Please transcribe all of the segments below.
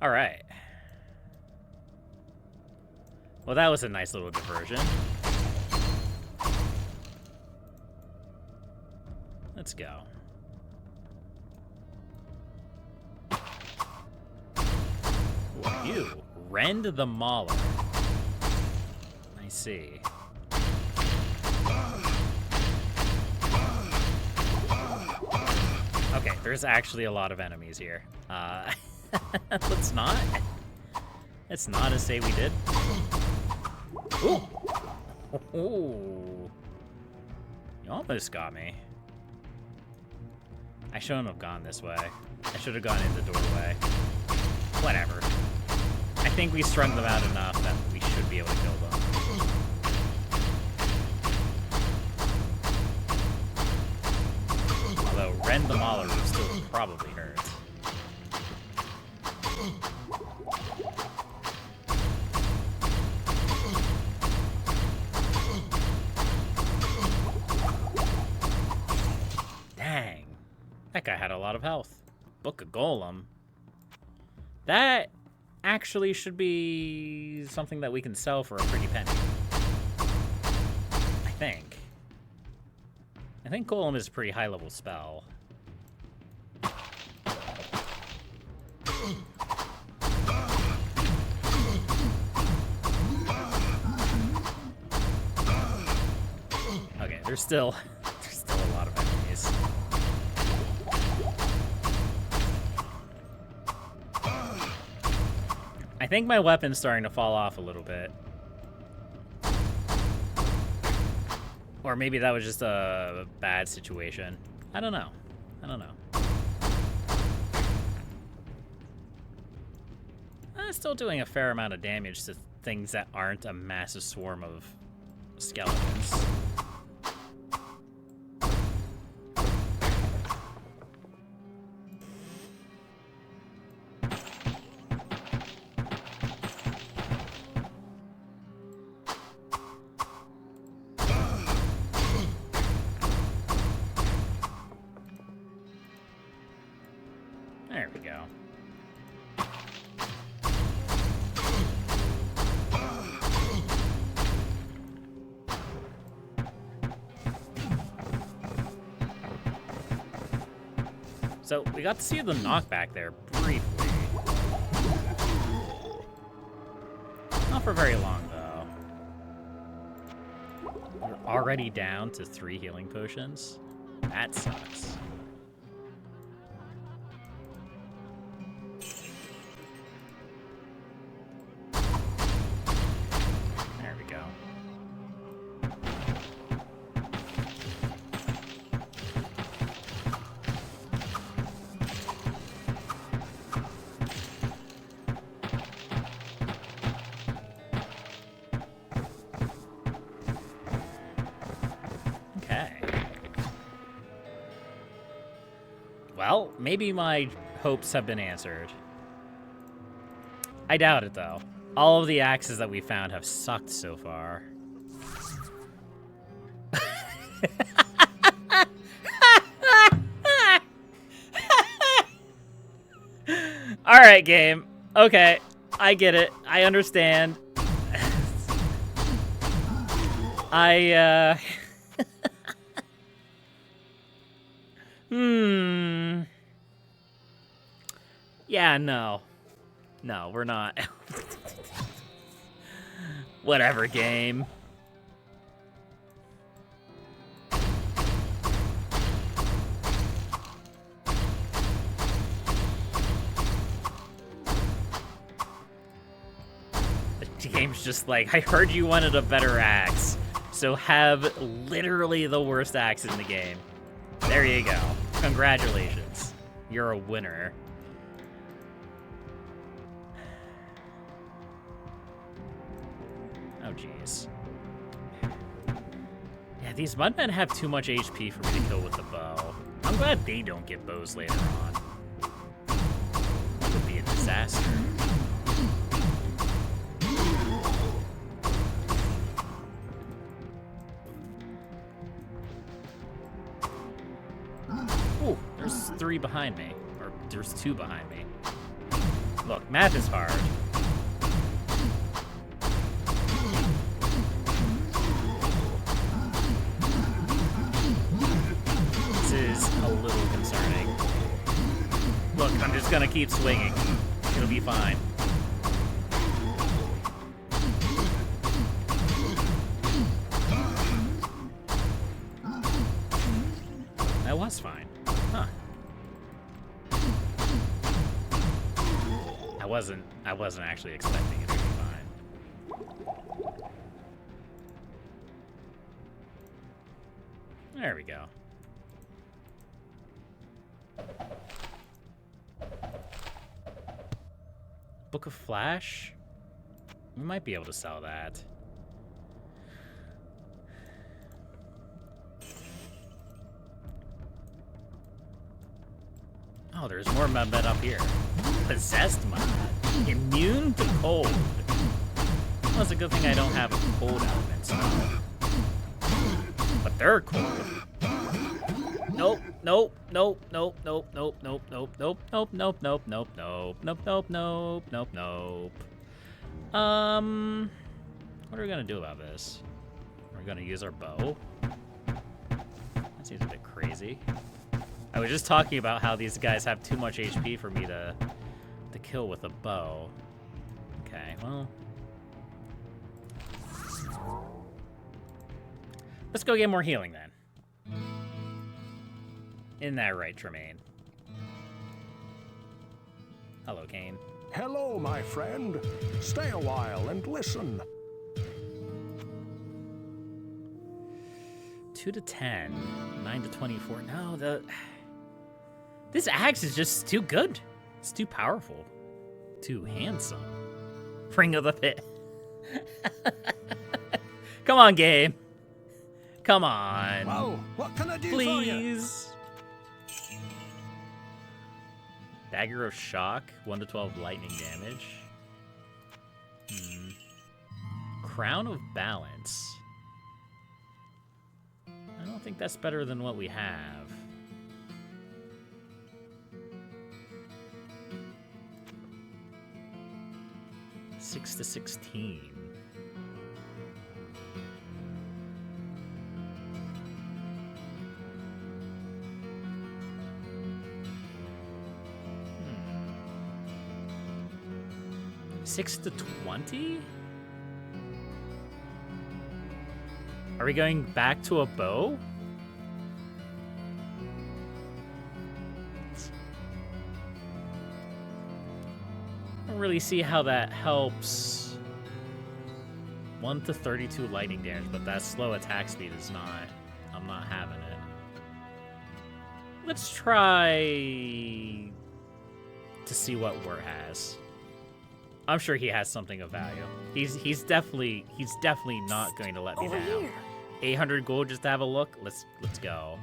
All right. Well, that was a nice little diversion. Let's go. You, Rend the Mauler. I see. Okay, there's actually a lot of enemies here. Let's not as say we did. Ooh. Ooh. You almost got me. I shouldn't have gone this way. I should have gone in the doorway. Whatever. I think we strung them out enough that we should be able to kill them. Although Rend the Mauler will still probably hurt. Dang. That guy had a lot of health. Book of Golem. That actually should be something that we can sell for a pretty penny. I think. I think Golem is a pretty high-level spell. Okay, there's still a lot of enemies. I think my weapon's starting to fall off a little bit. Or maybe that was just a bad situation. I don't know. Still doing a fair amount of damage to things that aren't a massive swarm of skeletons. There we go. So, we got to see the knockback there briefly. Not for very long, though. We're already down to 3 healing potions. That sucks. There we go. Well, maybe my hopes have been answered. I doubt it, though. All of the axes that we found have sucked so far. Alright, game. Okay, I get it. I understand. Yeah, no. No, we're not. Whatever, game. The game's just like, I heard you wanted a better axe, so have literally the worst axe in the game. There you go. Congratulations. You're a winner. Oh, jeez. Yeah, these mudmen have too much HP for me to kill with the bow. I'm glad they don't get bows later on. That would be a disaster. Ooh, there's 3 behind me. Or there's 2 behind me. Look, math is hard. This is a little concerning. Look, I'm just gonna keep swinging. It'll be fine. That was fine. Huh. I wasn't actually expecting it to be fine. There we go. Book of Flash? We might be able to sell that. Oh, there's more mod up here. Possessed mod. Immune to cold. Well, it's a good thing I don't have a cold element, so. But they're cold. Nope, nope, nope, nope, nope, nope, nope, nope, nope, nope, nope, nope, nope, nope, nope, nope, nope, nope, nope. What are we gonna do about this? Are we gonna use our bow? That seems a bit crazy. I was just talking about how these guys have too much HP for me to kill with a bow. Okay, well. Let's go get more healing then. Isn't that right, Tremaine? Hello, Kane. Hello, my friend. Stay a while and listen. 2 to 10, 9 to 24. No, this axe is just too good. It's too powerful. Too handsome. Ring of the Pit. Come on, game. Come on. Whoa, what can I do for you? Please. Dagger of Shock, 1 to 12 lightning damage. Crown of Balance. I don't think that's better than what we have. Six to 16. Six to 20? Are we going back to a bow? I don't really see how that helps. 1 to 32 lightning damage, but that slow attack speed is not... I'm not having it. Let's try to see what Wirt has. I'm sure he has something of value. He's definitely not going to let me down. 800 gold just to have a look. Let's go.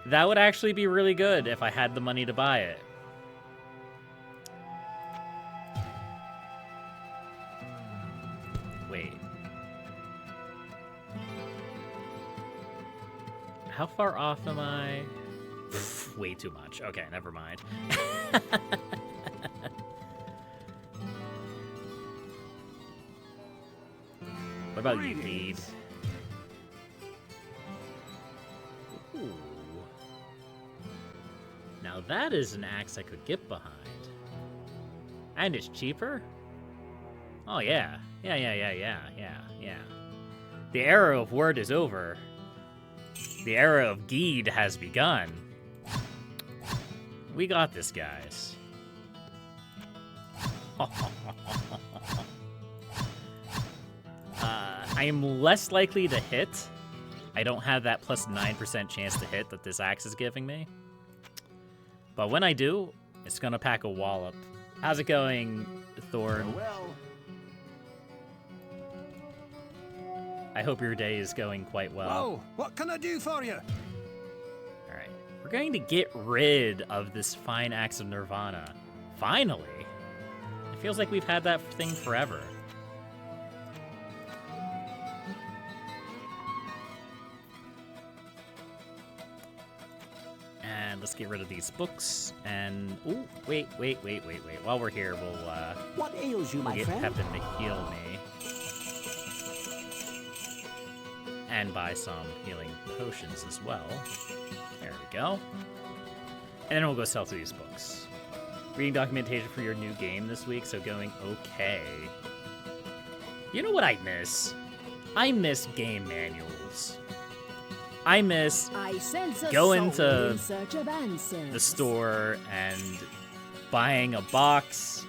That would actually be really good if I had the money to buy it. Wait. How far off am I? Way too much. Okay, never mind. What about you, Deed? Ooh. Now that is an axe I could get behind. And it's cheaper? Oh yeah. Yeah. The era of Wirt is over. The era of Geed has begun. We got this, guys. I am less likely to hit. I don't have that plus 9% chance to hit that this axe is giving me. But when I do, it's gonna pack a wallop. How's it going, Thorn? Well. I hope your day is going quite well. Whoa, what can I do for you? Alright, we're going to get rid of this fine axe of Nirvana. Finally! It feels like we've had that thing forever. And let's get rid of these books. And ooh, wait. While we're here, What ails you, we'll my get friend? Pepin to heal me. And buy some healing potions as well. There we go. And then we'll go sell through these books. Reading documentation for your new game this week, so going okay. You know what I miss? I miss game manuals. I miss going to the store and buying a box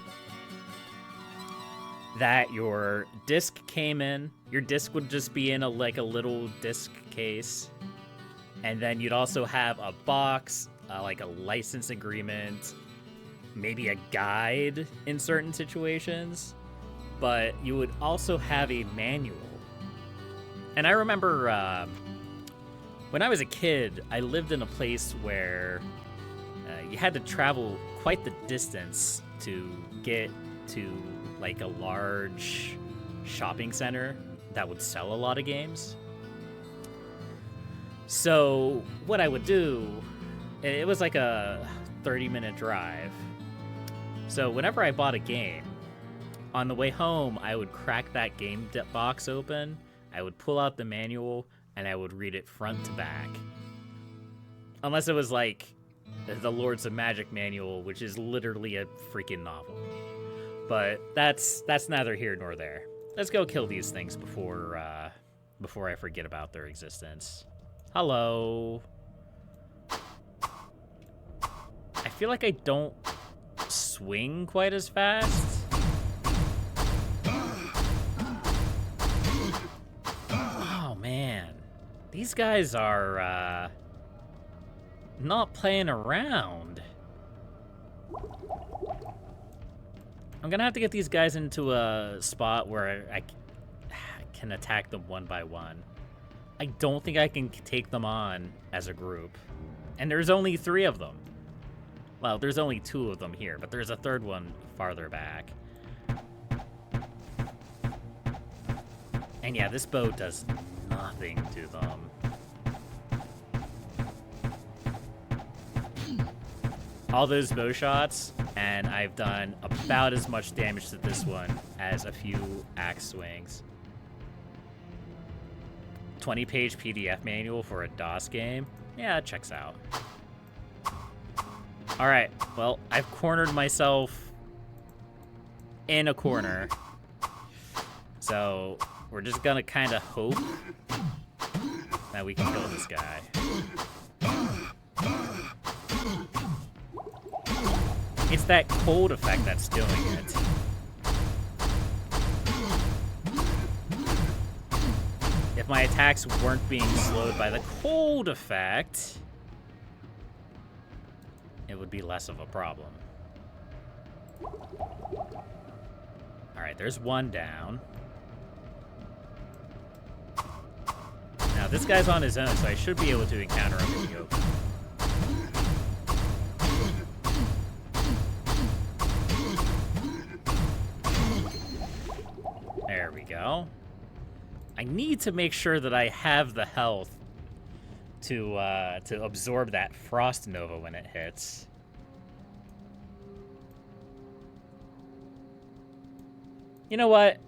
that your disc came in. Your disc would just be in a little disc case. And then you'd also have a box, like a license agreement, maybe a guide in certain situations, but you would also have a manual. And I remember when I was a kid, I lived in a place where you had to travel quite the distance to get to like a large shopping center that would sell a lot of games. So what I would do, it was like a 30-minute drive. So whenever I bought a game, on the way home, I would crack that game box open, I would pull out the manual, and I would read it front to back. Unless it was like the Lords of Magic manual, which is literally a freaking novel. But that's neither here nor there. Let's go kill these things before I forget about their existence. Hello. I feel like I don't swing quite as fast. Oh man, these guys are not playing around. I'm gonna have to get these guys into a spot where I can attack them one by one. I don't think I can take them on as a group. And there's only 3 of them. Well, there's only 2 of them here, but there's a third one farther back. And yeah, this bow does nothing to them. All those bow shots, and I've done about as much damage to this one as a few axe swings. 20-page PDF manual for a DOS game? Yeah, it checks out. Alright, well, I've cornered myself in a corner. So, we're just gonna kind of hope that we can kill this guy. It's that cold effect that's doing it. If my attacks weren't being slowed by the cold effect, it would be less of a problem. Alright, there's one down. Now, this guy's on his own, so I should be able to encounter him in the open. There we go. I need to make sure that I have the health to absorb that Frost Nova when it hits. You know what?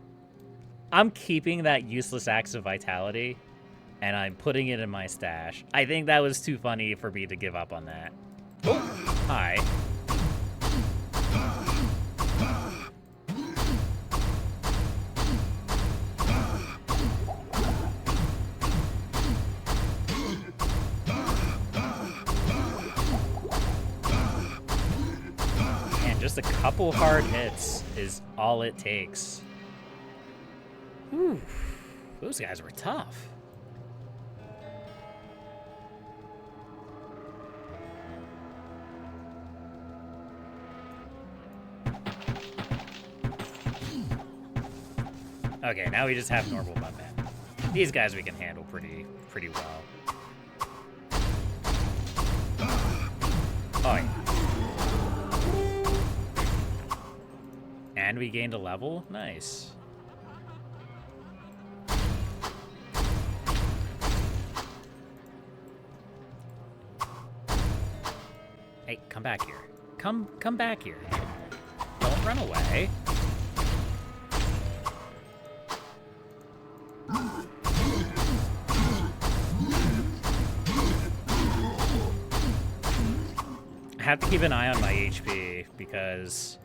I'm keeping that useless Axe of Vitality, and I'm putting it in my stash. I think that was too funny for me to give up on that. Oh, hi. Just a couple hard hits is all it takes. Whew, those guys were tough. Okay, now we just have normal movement. These guys we can handle pretty well. Oh yeah. And we gained a level? Nice. Hey, come back here. Come back here. Don't run away. I have to keep an eye on my HP because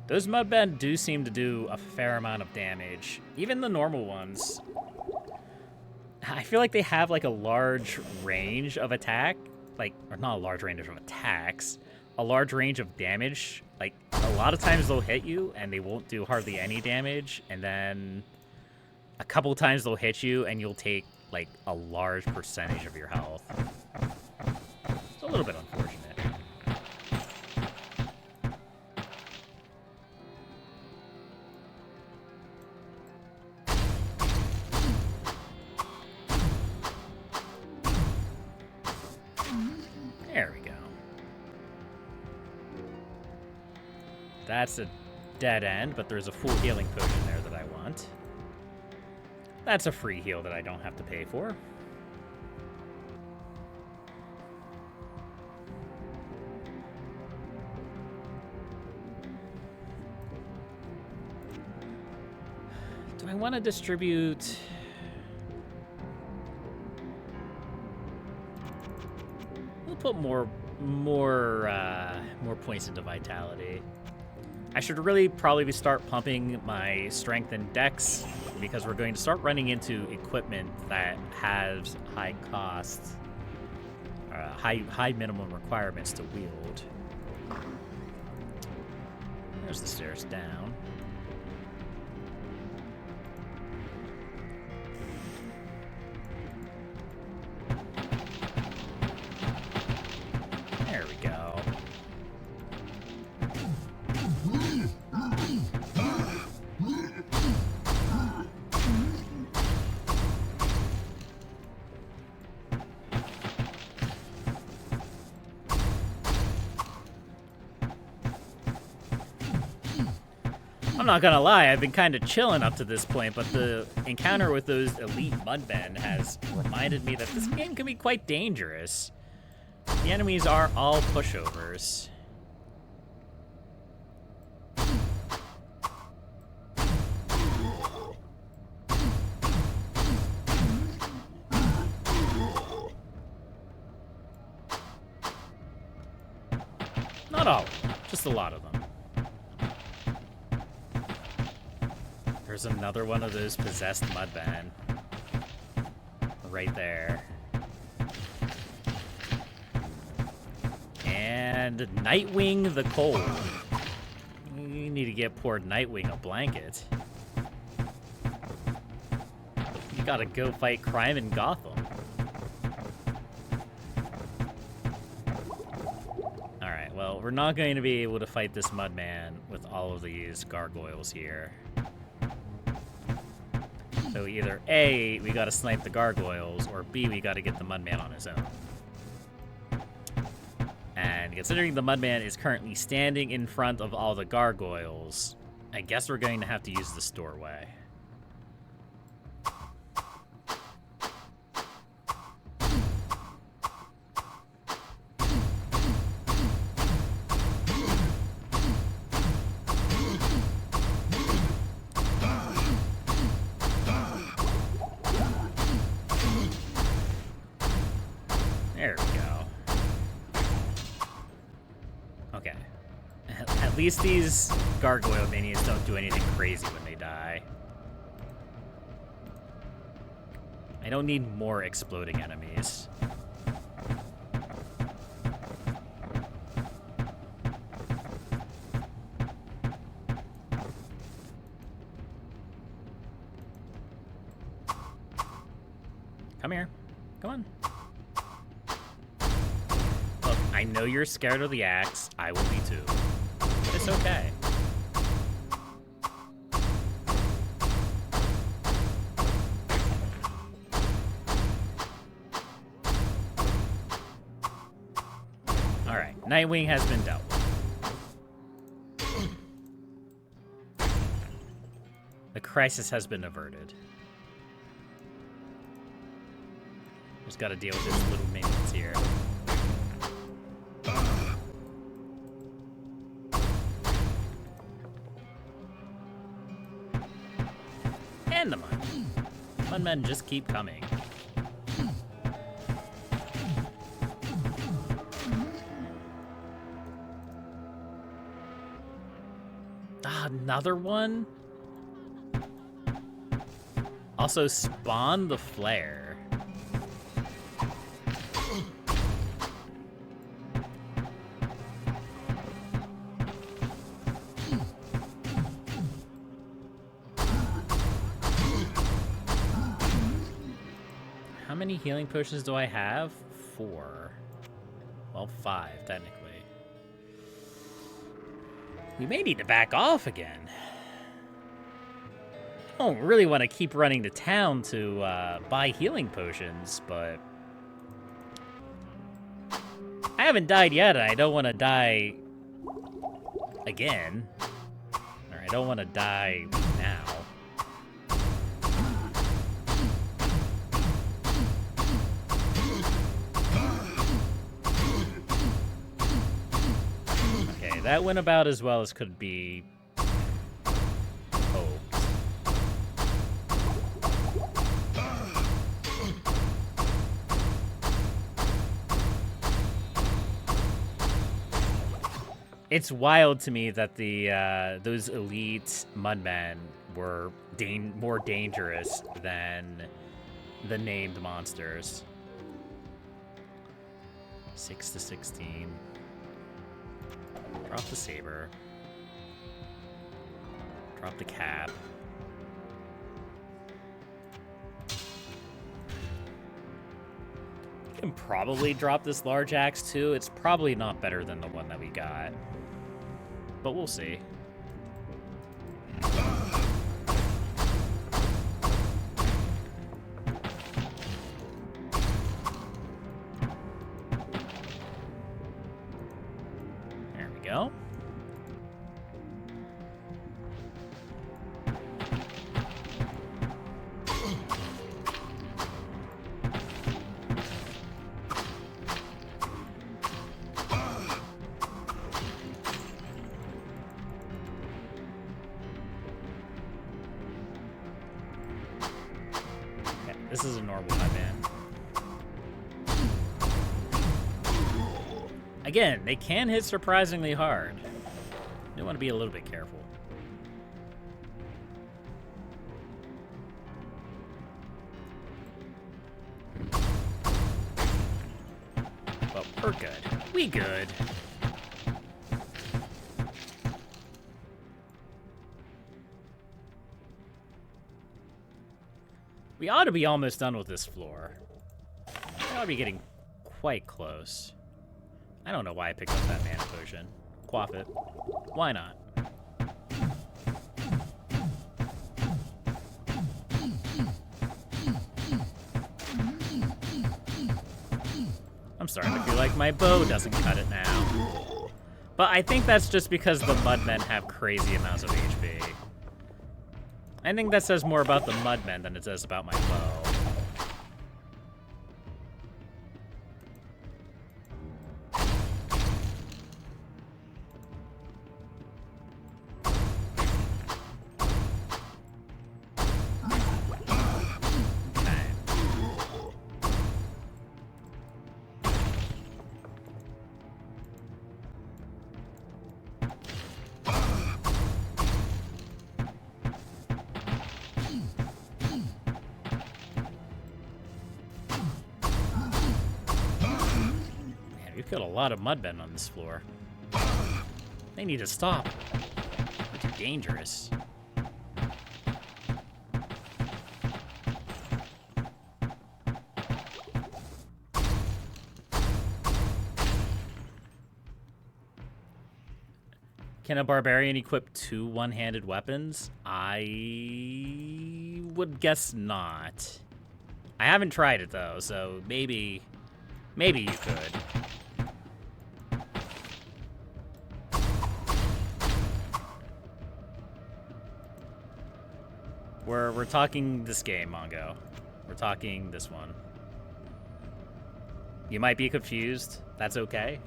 those mudmen do seem to do a fair amount of damage. Even the normal ones. I feel like they have like a large range of attack. Like, or not a large range of attacks. A large range of damage. Like, a lot of times they'll hit you and they won't do hardly any damage. And then a couple times they'll hit you and you'll take like a large percentage of your health. It's a little bit unfortunate. There we go. That's a dead end, but there's a full healing potion there that I want. That's a free heal that I don't have to pay for. Do I want to distribute... We'll put more points into vitality. I should really probably start pumping my strength and dex because we're going to start running into equipment that has high costs, high minimum requirements to wield. There's the stairs down. There we go. I'm not gonna lie, I've been kind of chilling up to this point, but the encounter with those elite mudmen has reminded me that this game can be quite dangerous. The enemies are all pushovers. Not all of them, just a lot of them. There's another one of those possessed mudmen. Right there. And Nightwing the Cold. You need to get poor Nightwing a blanket. You gotta go fight crime in Gotham. Alright, well, we're not going to be able to fight this mudman with all of these gargoyles here. So either A, we gotta snipe the gargoyles, or B, we gotta get the mudman on his own. And considering the mudman is currently standing in front of all the gargoyles, I guess we're going to have to use the doorway. There we go. Okay. At least these gargoyle minions don't do anything crazy when they die. I don't need more exploding enemies. Come here. Come on. Look, I know you're scared of the axe. I will be too. But it's okay. Alright, Nightwing has been dealt with. The crisis has been averted. Just gotta deal with these little minions here. And the Mudmen. Mudmen just keep coming. Ah, another one? Also, spawn the flare. How many healing potions do I have? 4. Well, 5, technically. We may need to back off again. I don't really want to keep running to town to buy healing potions, but I haven't died yet, and I don't want to die again. Or I don't want to die now. Okay, that went about as well as could be hoped. It's wild to me that the those elite mudmen were more dangerous than the named monsters. 6 to 16. Drop the saber. Drop the cap. You can probably drop this large axe too. It's probably not better than the one that we got. But we'll see. There we go. This is a normal Mudman. Again, they can hit surprisingly hard. You want to be a little bit careful. But we're good. We good. We ought to be almost done with this floor. We ought to be getting quite close. I don't know why I picked up that mana potion. Quaff it. Why not? I'm starting to feel like my bow doesn't cut it now. But I think that's just because the Mudmen have crazy amounts of HP. I think that says more about the Mudmen than it says about my bow. We've got a lot of mudmen on this floor. They need to stop. They're too dangerous. Can a barbarian equip 2 one-handed weapons? I would guess not. I haven't tried it though, so maybe you could. We're talking this game, Mongo. We're talking this one. You might be confused. That's okay.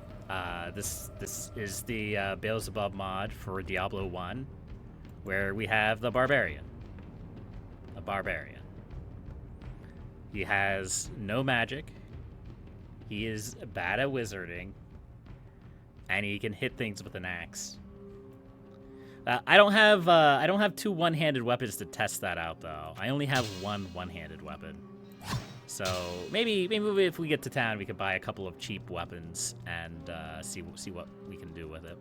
This is the Belzebub mod for Diablo 1, where we have the barbarian. a barbarian. He has no magic. He is bad at wizarding. And he can hit things with an axe. I don't have two one-handed weapons to test that out though. I only have one-handed weapon. So maybe if we get to town, we could buy a couple of cheap weapons and see what we can do with it.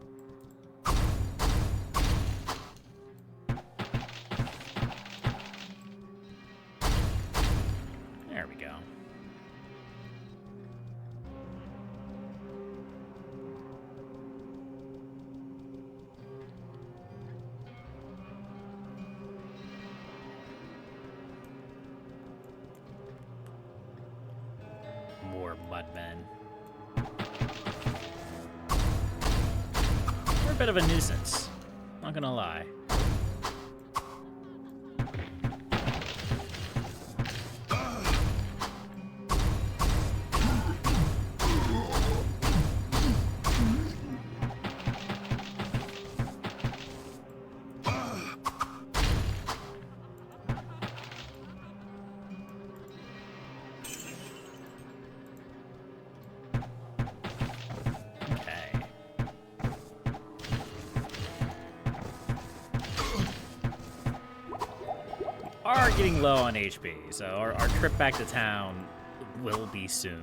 There we go. More mudmen. They're a bit of a nuisance, not gonna lie. Are getting low on HP, so our trip back to town will be soon.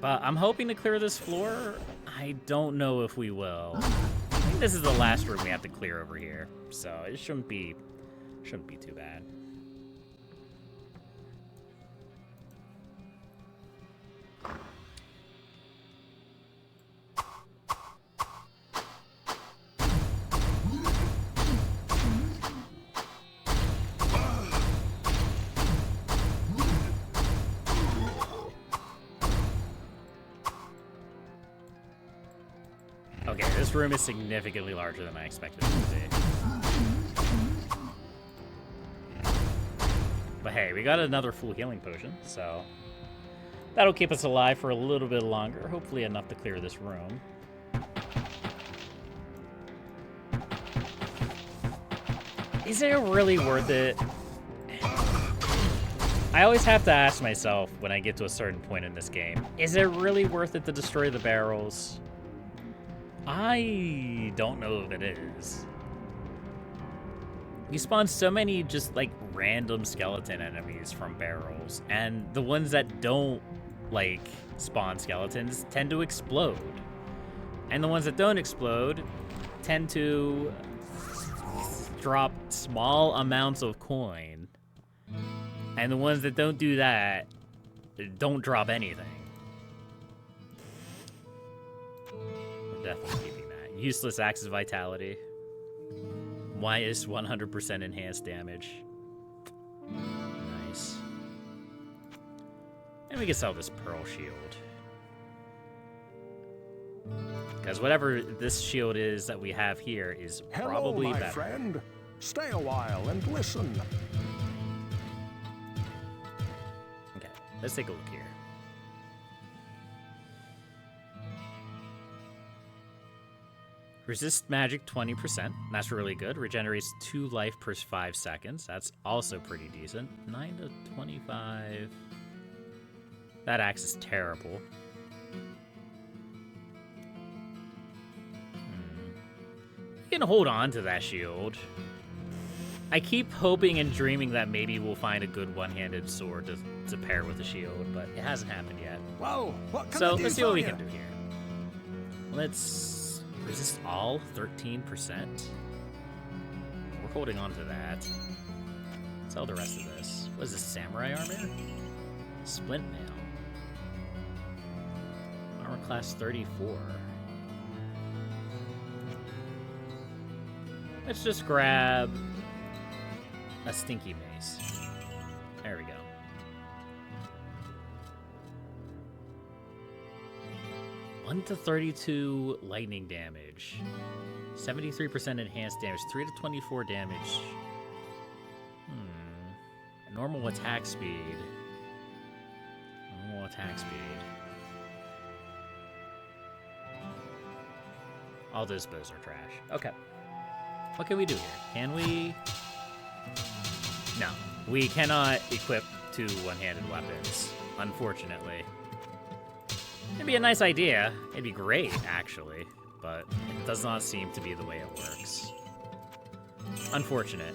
But I'm hoping to clear this floor. I don't know if we will. I think this is the last room we have to clear over here, so it shouldn't be too bad. Okay, this room is significantly larger than I expected it to be. But hey, we got another full healing potion, so that'll keep us alive for a little bit longer, hopefully enough to clear this room. Is it really worth it? I always have to ask myself when I get to a certain point in this game, is it really worth it to destroy the barrels? I don't know if it is. You spawn so many just like random skeleton enemies from barrels, and the ones that don't like spawn skeletons tend to explode. And the ones that don't explode tend to drop small amounts of coin. And the ones that don't do that don't drop anything. Definitely keeping that. Useless Axe's Vitality. Minus 100% enhanced damage. Nice. And we can sell this Pearl Shield. Because whatever this shield is that we have here is probably Hello, my better. friend. Stay a while and listen. Okay, let's take a look here. Resist magic 20%. That's really good. Regenerates 2 life per 5 seconds. That's also pretty decent. 9 to 25. That axe is terrible. We can hold on to that shield. I keep hoping and dreaming that maybe we'll find a good one-handed sword to pair with the shield, but it hasn't happened yet. Well, what can So I do let's see what for we you? can do here. Let's resist all 13%. We're holding on to that. Sell the rest of this. What is this, samurai armor? Splint mail. Armor class 34. Let's just grab a stinky mace. There we go. One to 32 lightning damage. 73% enhanced damage. 3 to 24 damage. Normal attack speed. Normal attack speed. All those bows are trash. Okay. What can we do here? Can we... No. We cannot equip two one-handed weapons, unfortunately. It'd be a nice idea. It'd be great, actually. But it does not seem to be the way it works. Unfortunate.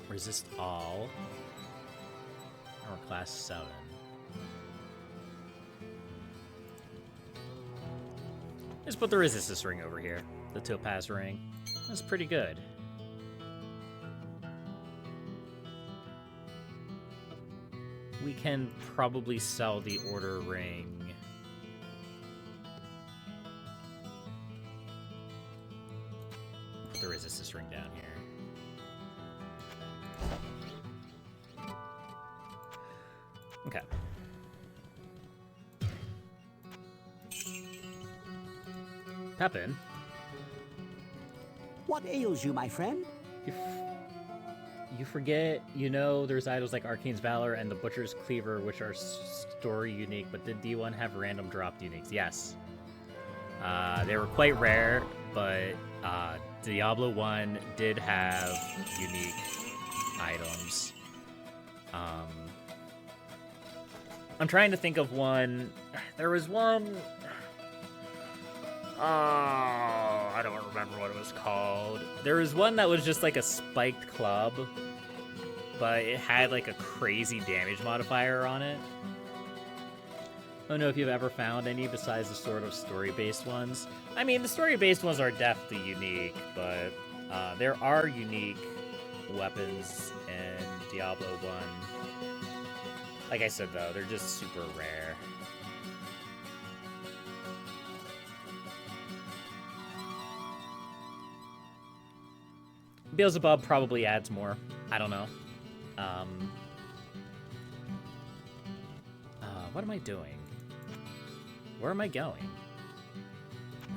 Resist all. Or class 7. Let's put the resistance ring over here. The topaz ring. That's pretty good. We can probably sell the order ring. Put the resistance ring down here. Okay. Pepin. What ails you, my friend? You forget, you know, there's items like Arcane's Valor and the Butcher's Cleaver, which are story unique, but did D1 have random dropped uniques? Yes. They were quite rare, but Diablo 1 did have unique items. I'm trying to think of one. There was one... Oh, I don't remember what it was called. There was one that was just like a spiked club, but it had like a crazy damage modifier on it. I don't know if you've ever found any besides the sort of story-based ones. I mean, the story-based ones are definitely unique, but there are unique weapons in Diablo 1. Like I said, though, they're just super rare. Belzebub probably adds more. I don't know. What am I doing? Where am I going?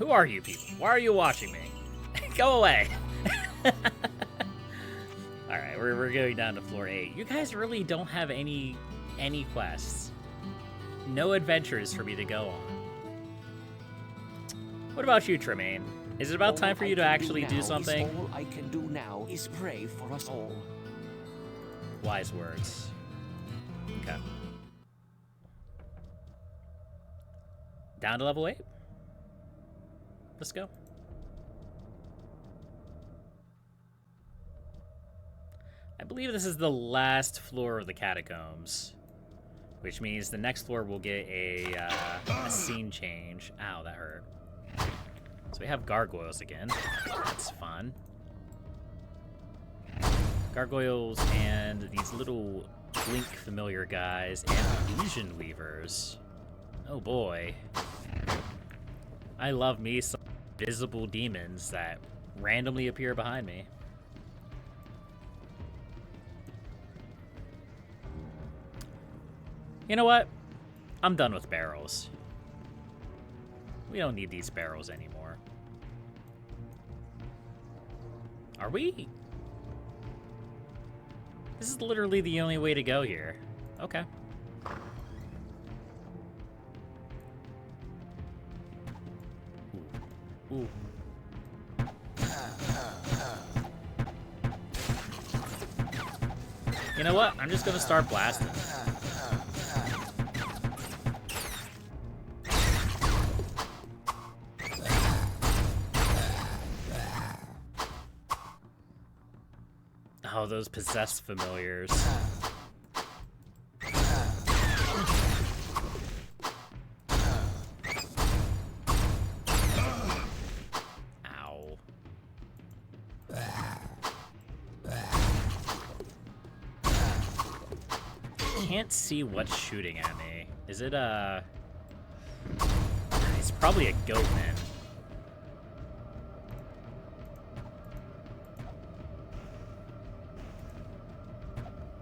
Who are you people? Why are you watching me? Go away! Alright, we're going down to floor 8. You guys really don't have any quests. No adventures for me to go on. What about you, Tremaine? Is it about time for you to actually do something? All I can do now is pray for us all. Wise words. Okay. Down to level 8? Let's go. I believe this is the last floor of the catacombs, which means the next floor will get a scene change. Ow, that hurt. So we have gargoyles again. That's fun. Gargoyles and these little blink familiar guys and illusion weavers. Oh boy. I love me some visible demons that randomly appear behind me. You know what? I'm done with barrels. We don't need these barrels anymore. Are we? This is literally the only way to go here. Okay. Ooh. Ooh. You know what? I'm just gonna start blasting. Oh, those possessed familiars. Ow. Can't see what's shooting at me. Is it it's probably a goatman.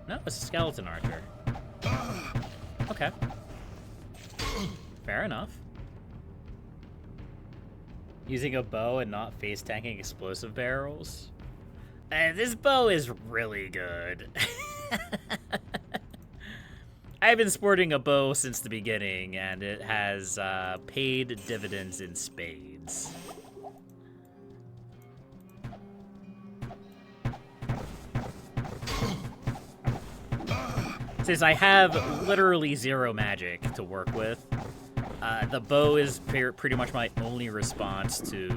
No, it's a skeleton archer. Okay. Fair enough. Using a bow and not face tanking explosive barrels. This bow is really good. I've been sporting a bow since the beginning, and it has paid dividends in spades. Since I have literally zero magic to work with, the bow is pretty much my only response to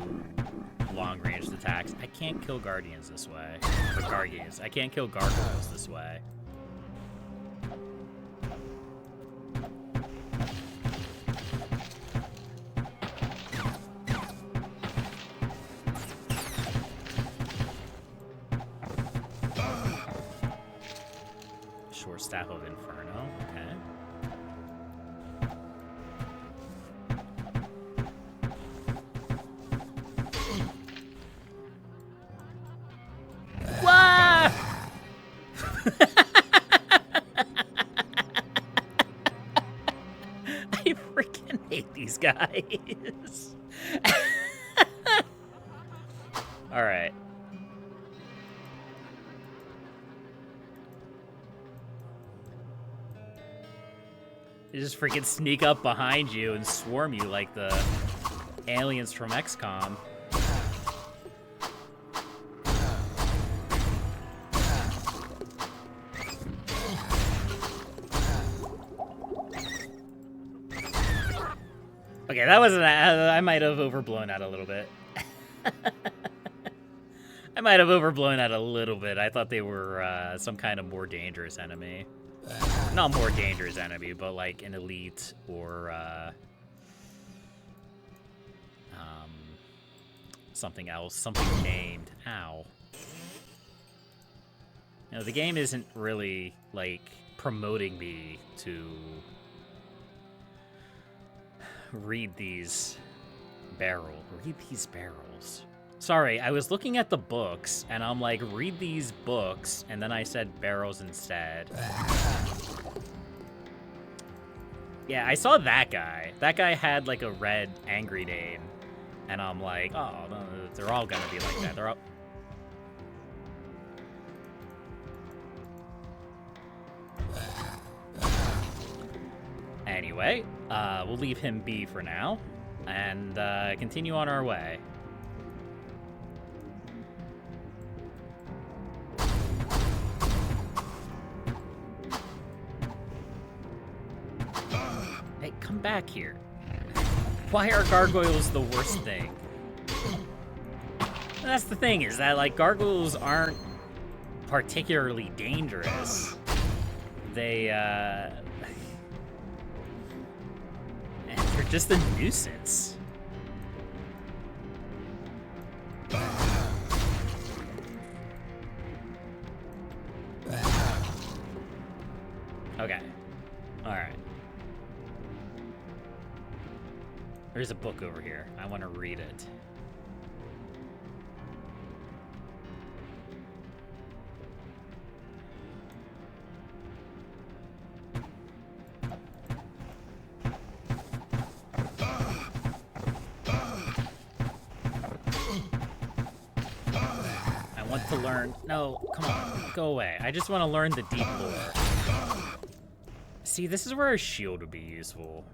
long-ranged attacks. I can't kill guardians this way. Or gargies. I can't kill gargoyles this way. Short Staff of Inferno, okay. Wah! I freaking hate these guys. All right. They just freaking sneak up behind you and swarm you like the aliens from XCOM. Okay, that wasn't. I might have overblown that a little bit. I might have overblown that a little bit. I thought they were some kind of more dangerous enemy. Not more dangerous enemy, but like an elite or something else, something named. Ow. You know, the game isn't really like promoting me to read these barrels. Sorry, I was looking at the books, and I'm like, read these books, and then I said barrels instead. Yeah, I saw that guy. That guy had, like, a red angry name, and I'm like, oh, no, they're all gonna be like that. They're all... Anyway, we'll leave him be for now, and continue on our way. Hey, come back here. Why are gargoyles the worst thing? And that's the thing, is that, like, gargoyles aren't particularly dangerous. They, they're just a nuisance. Okay. Alright. There's a book over here. I want to read it. I want to learn... No, come on. Go away. I just want to learn the deep lore. See, this is where a shield would be useful.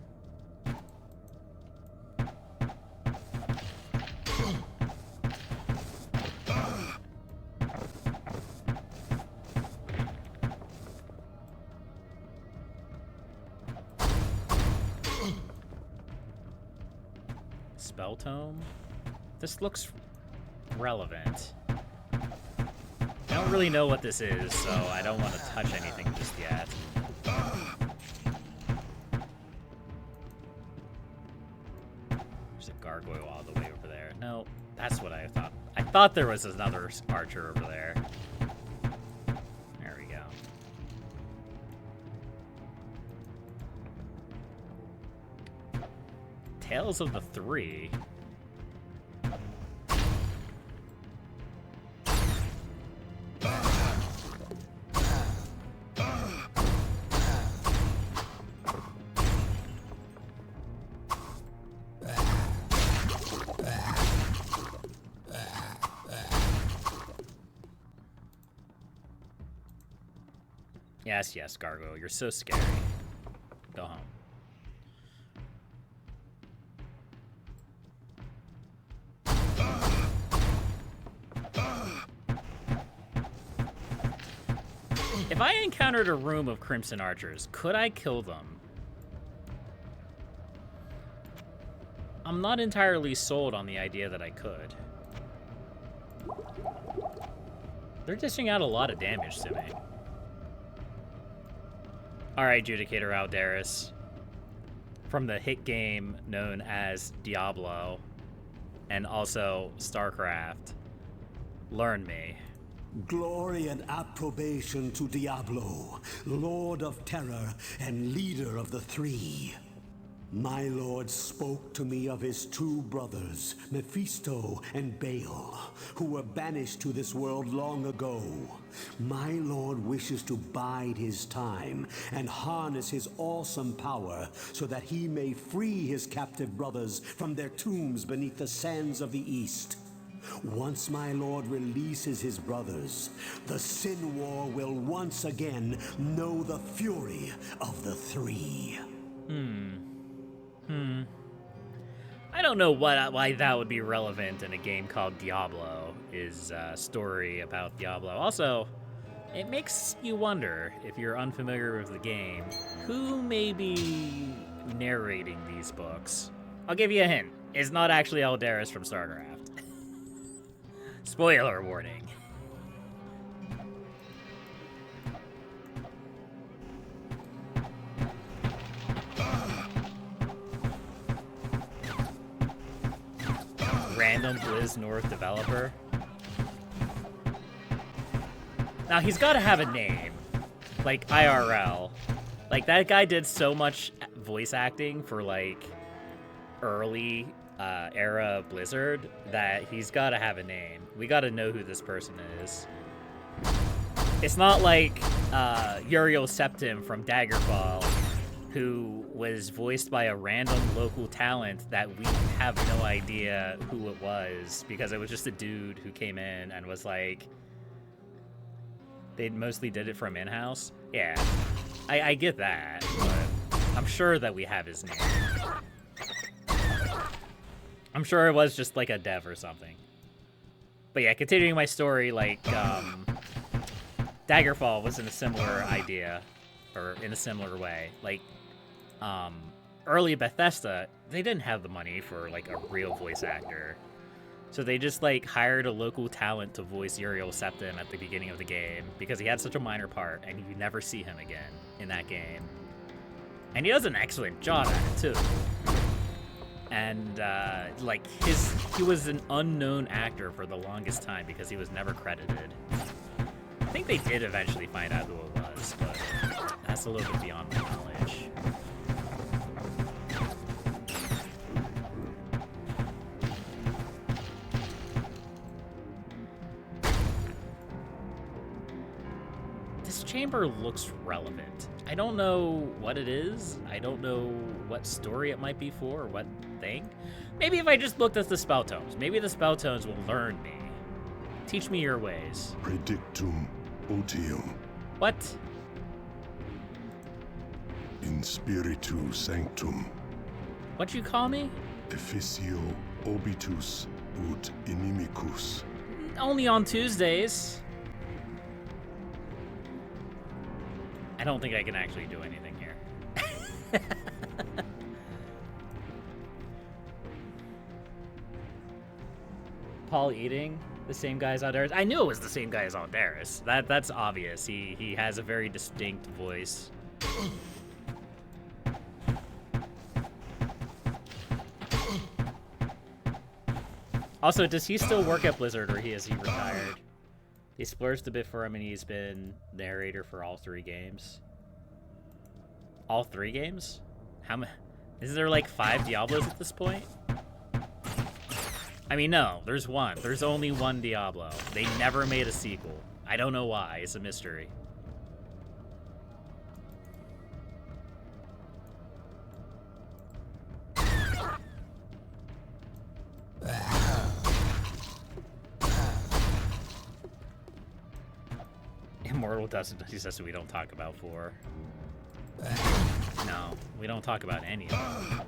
Spell tome? This looks relevant. I don't really know what this is, so I don't want to touch anything just yet. There's a gargoyle all the way over there. No, that's what I thought. I thought there was another archer over there. There we go. Tales of the Three. Yes, yes, Gargoyle, you're so scary. Go home. If I encountered a room of Crimson Archers, could I kill them? I'm not entirely sold on the idea that I could. They're dishing out a lot of damage to me. Alright, Judicator Aldaris. From the hit game known as Diablo, and also StarCraft. Learn me. Glory and approbation to Diablo, Lord of Terror and leader of the Three. My lord spoke to me of his two brothers, Mephisto and Baal, who were banished to this world long ago. My lord wishes to bide his time and harness his awesome power so that he may free his captive brothers from their tombs beneath the sands of the East. Once my lord releases his brothers, the Sin War will once again know the fury of the Three. I don't know why that would be relevant in a game called Diablo, is a story about Diablo. Also, it makes you wonder, if you're unfamiliar with the game, who may be narrating these books. I'll give you a hint. It's not actually Aldaris from StarCraft. Spoiler warning. Random Blizz North developer. Now he's got to have a name, like IRL. Like that guy did so much voice acting for like early era Blizzard that he's got to have a name. We got to know who this person is. It's not like Uriel Septim from Daggerfall, who was voiced by a random local talent that we have no idea who it was, because it was just a dude who came in and was like, they mostly did it from in-house. Yeah, I get that, but I'm sure that we have his name. I'm sure it was just like a dev or something. But yeah, continuing my story, like, Daggerfall was in a similar idea, or in a similar way. Like, early Bethesda, they didn't have the money for, like, a real voice actor. So they just, like, hired a local talent to voice Uriel Septim at the beginning of the game, because he had such a minor part, and you never see him again in that game. And he does an excellent job at it, too. And, like, he was an unknown actor for the longest time because he was never credited. I think they did eventually find out who it was, but that's a little bit beyond my knowledge. This chamber looks relevant. I don't know what it is. I don't know what story it might be for or what thing. Maybe if I just looked at the spell tomes, maybe the spell tomes will learn me. Teach me your ways. Predictum otium What? in spiritu sanctum, What'd you call me? efficio obitus ut inimicus. Only on Tuesdays. I don't think I can actually do anything here. Paul Eating, the same guy as Aldaris. I knew it was the same guy as Aldaris. That's obvious. He has a very distinct voice. Also, does he still work at Blizzard, or is he retired? They splurged a bit for him, and he's been narrator for all 3 games. All 3 games? How many? Is there like 5 Diablos at this point? I mean, no, there's one. There's only one Diablo. They never made a sequel. I don't know why. It's a mystery. Immortal doesn't. He says we don't talk about 4. No, we don't talk about any of them.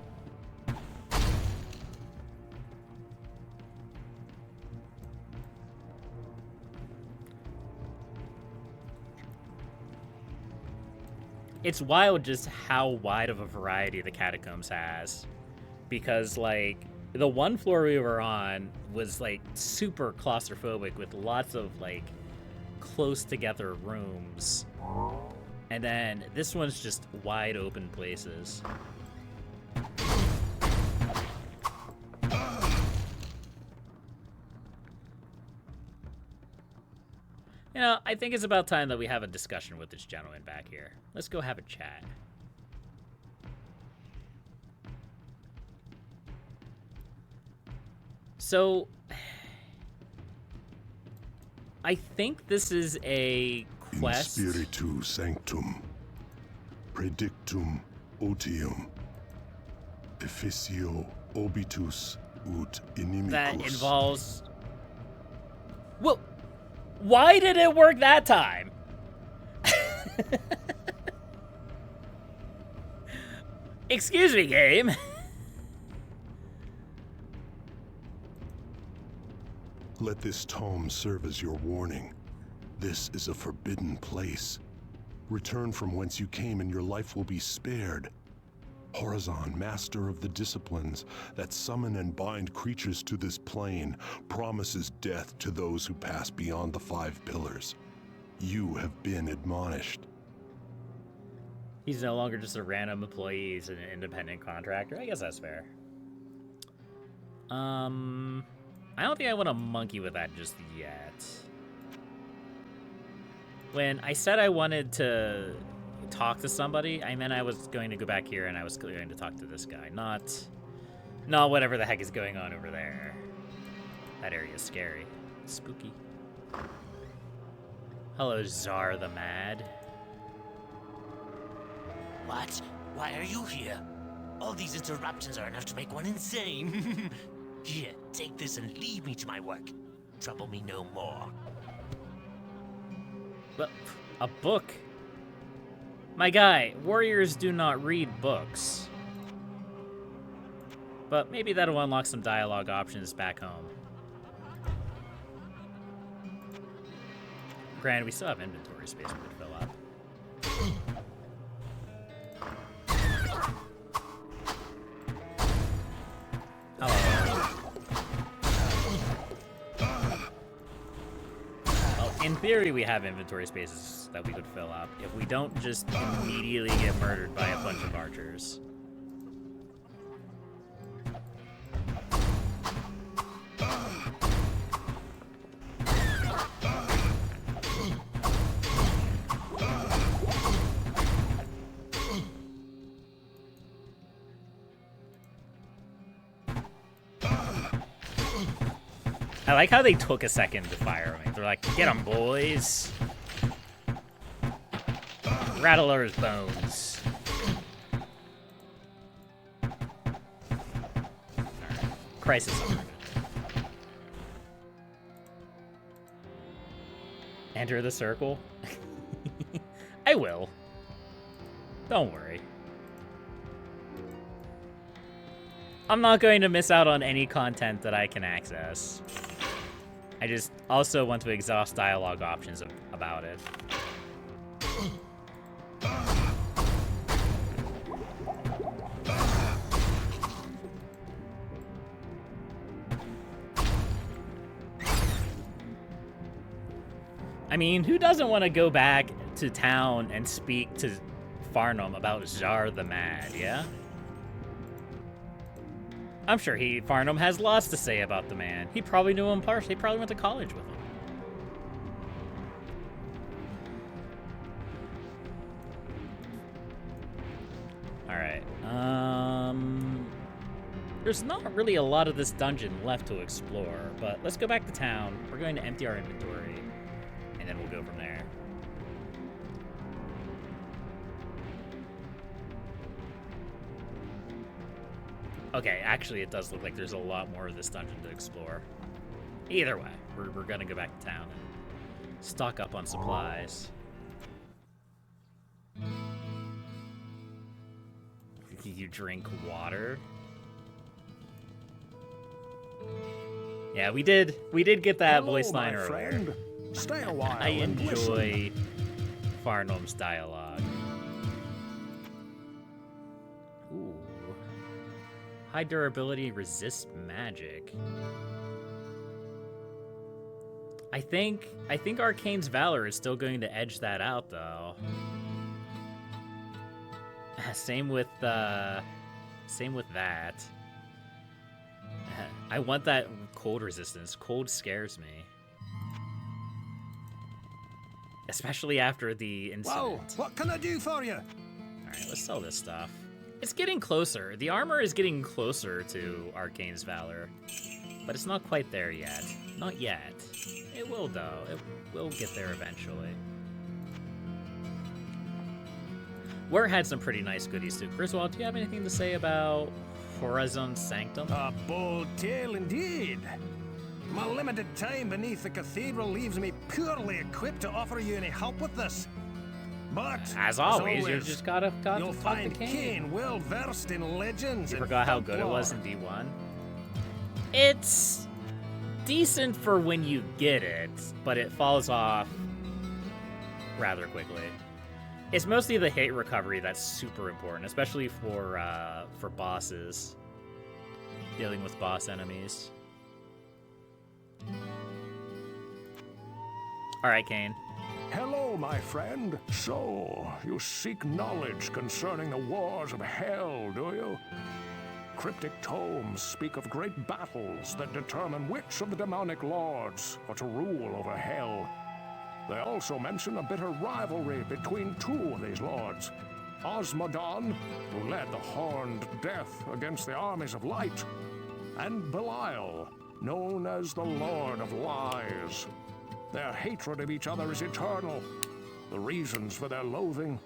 It's wild just how wide of a variety the catacombs has. Because, like, the one floor we were on was, like, super claustrophobic with lots of, like, close together rooms. And then this one's just wide open places. You know, I think it's about time that we have a discussion with this gentleman back here. Let's go have a chat. So, I think this is a quest. In spiritu sanctum, predictum otium, efficio obitus ut inimicus. That involves... Well, why did it work that time? Excuse me, game. Let this tome serve as your warning. This is a forbidden place. Return from whence you came and your life will be spared. Horizon, master of the disciplines that summon and bind creatures to this plane, promises death to those who pass beyond the 5 pillars. You have been admonished. He's no longer just a random employee, he's an independent contractor. I guess that's fair. I don't think I want to monkey with that just yet. When I said I wanted to talk to somebody, I meant I was going to go back here and I was going to talk to this guy, not whatever the heck is going on over there. That area is scary. It's spooky. Hello, Czar the Mad. What? Why are you here? All these interruptions are enough to make one insane. Here, take this and leave me to my work. Trouble me no more. But a book? My guy, warriors do not read books. But maybe that'll unlock some dialogue options back home. Granted, we still have inventory space we could fill up. In theory, we have inventory spaces that we could fill up if we don't just immediately get murdered by a bunch of archers. I like how they took a second to fire me. They're like, get him, boys. Rattle his bones. Alright. Crisis averted. Enter the circle? I will. Don't worry. I'm not going to miss out on any content that I can access. I just also want to exhaust dialogue options about it. I mean, who doesn't want to go back to town and speak to Farnham about Czar the Mad, yeah? I'm sure Farnham has lots to say about the man. He probably knew him partially. He probably went to college with him. Alright. There's not really a lot of this dungeon left to explore, but let's go back to town. We're going to empty our inventory, and then we'll go from there. Okay, actually it does look like there's a lot more of this dungeon to explore. Either way, we're gonna go back to town and stock up on supplies. You drink water. Yeah, we did get that Hello, voice line my earlier. friend. Stay a while I and listen. enjoy Farnham's dialogue. Ooh. High durability, resist magic. I think Arcane's Valor is still going to edge that out, though. Same with that. I want that cold resistance. Cold scares me. Especially after the incident. Whoa, what can I do for you? Alright, let's sell this stuff. It's getting closer. The armor is getting closer to Arcane's Valor. But it's not quite there yet. Not yet. It will, though. It will get there eventually. Ware had some pretty nice goodies, too. Griswold, do you have anything to say about Horizon Sanctum? A bold tale indeed. My limited time beneath the cathedral leaves me poorly equipped to offer you any help with this. But As always, you just gotta you'll talk find to Kane. Kane well versed in legends. You and forgot how good it was in folklore. D1? It's decent for when you get it, but it falls off rather quickly. It's mostly the hate recovery that's super important, especially for bosses. Dealing with boss enemies. Alright, Kane. Hello, my friend. So, you seek knowledge concerning the wars of hell, do you? Cryptic tomes speak of great battles that determine which of the demonic lords are to rule over hell. They also mention a bitter rivalry between two of these lords. Osmodon, who led the Horned Death against the armies of light, and Belial, known as the Lord of Lies. Their hatred of each other is eternal. The reasons for their loathing,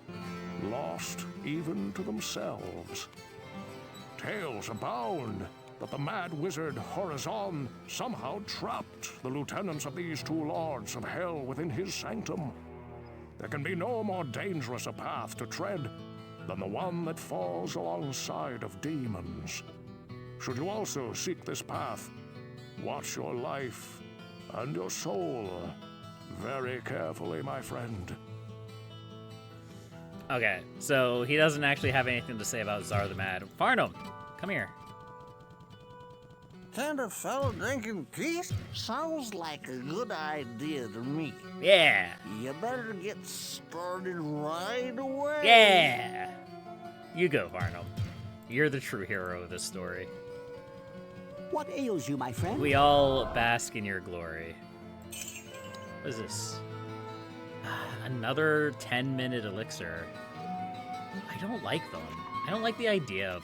lost even to themselves. Tales abound that the mad wizard Horizon somehow trapped the lieutenants of these two lords of hell within his sanctum. There can be no more dangerous a path to tread than the one that falls alongside of demons. Should you also seek this path, watch your life and your soul very carefully, my friend. Okay, so he doesn't actually have anything to say about Zar the Mad. Farnham, come here. Kind of fellow drinking peace? Sounds like a good idea to me. Yeah, You better get started right away. yeah. You go, Farnham. You're the true hero of this story. What ails you, my friend? We all bask in your glory. What is this? Another 10-minute elixir. I don't like them. I don't like the idea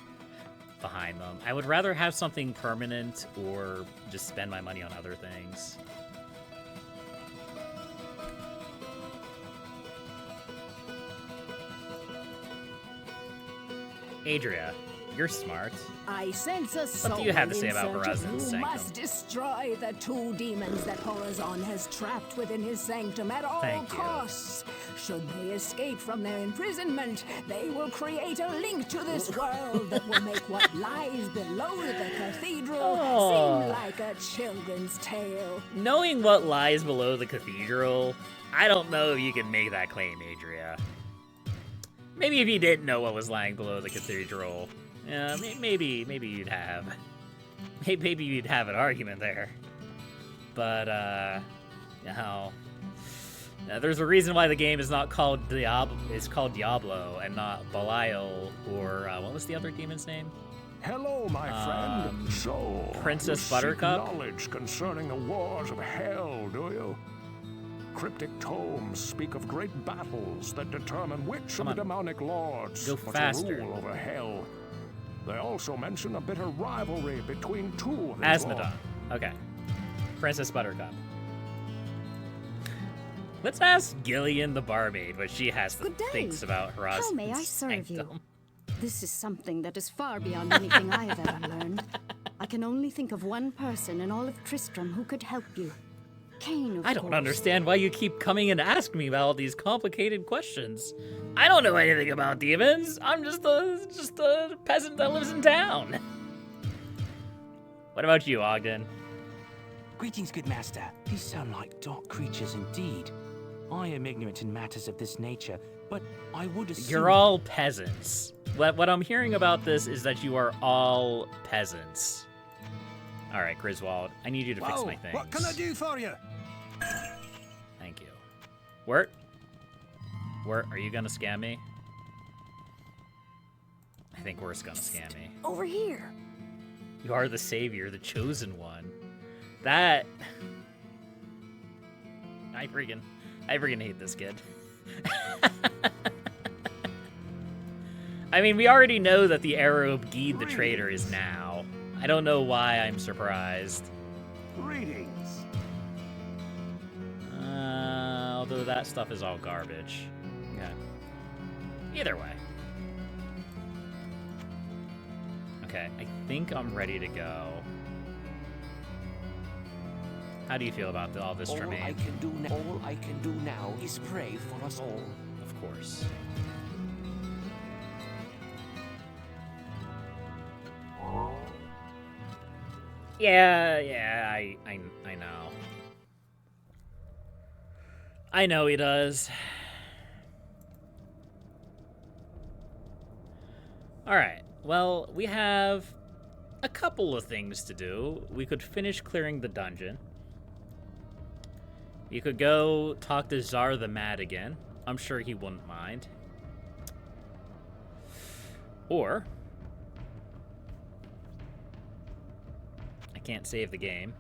behind them. I would rather have something permanent or just spend my money on other things. Adria, you're smart. I sense a soul What do you have to say about insurgent Horizon who Sanctum? must destroy the two demons that Horizon has trapped within his sanctum at all Thank you. costs. Should they escape from their imprisonment, they will create a link to this world that will make what lies below the cathedral Oh. seem like a children's tale. Knowing what lies below the cathedral, I don't know if you can make that claim, Adria. Maybe if you didn't know what was lying below the cathedral, maybe you'd have. Maybe you'd have an argument there. But, there's a reason why the game is not called Diablo. It's called Diablo and not Belial or what was the other demon's name? Hello, my friend. So, Princess you seek Buttercup? knowledge concerning the wars of hell, do you? Cryptic tomes speak of great battles that determine which Come of the on. demonic lords Go are faster. to rule over hell. They also mention a bitter rivalry between two of these Asmodon. lords. Okay. Princess Buttercup. Let's ask Gillian the barmaid what she has to Good day. thinks about Horizon How may I serve you? Sanctum. This is something that is far beyond anything I have ever learned. I can only think of one person in all of Tristram who could help you. arcane, of I don't course. understand why you keep coming and asking me about all these complicated questions. I don't know anything about demons. I'm just a peasant that lives in town. What about you, Ogden? Greetings, good master. These sound like dark creatures indeed. I am ignorant in matters of this nature, but I would assume... You're all peasants. What I'm hearing about this is that you are all peasants. All right, Griswold, I need you to fix my things. What can I do for you? Thank you. Wirt? Wirt, are you gonna scam me? I think Wirt's gonna scam me. Over here. You are the savior, the chosen one. That... I freaking hate this kid. I mean, we already know that the arrow of Geed the traitor is now. I don't know why I'm surprised. Greetings. Although that stuff is all garbage. Okay. Either way. Okay, I think I'm ready to go. How do you feel about all this, Tremaine? All I can do now is pray for us all. Of course. Yeah, I know. I know he does. Alright, well, we have a couple of things to do. We could finish clearing the dungeon. You could go talk to Czar the Mad again. I'm sure he wouldn't mind. Or... I can't save the game.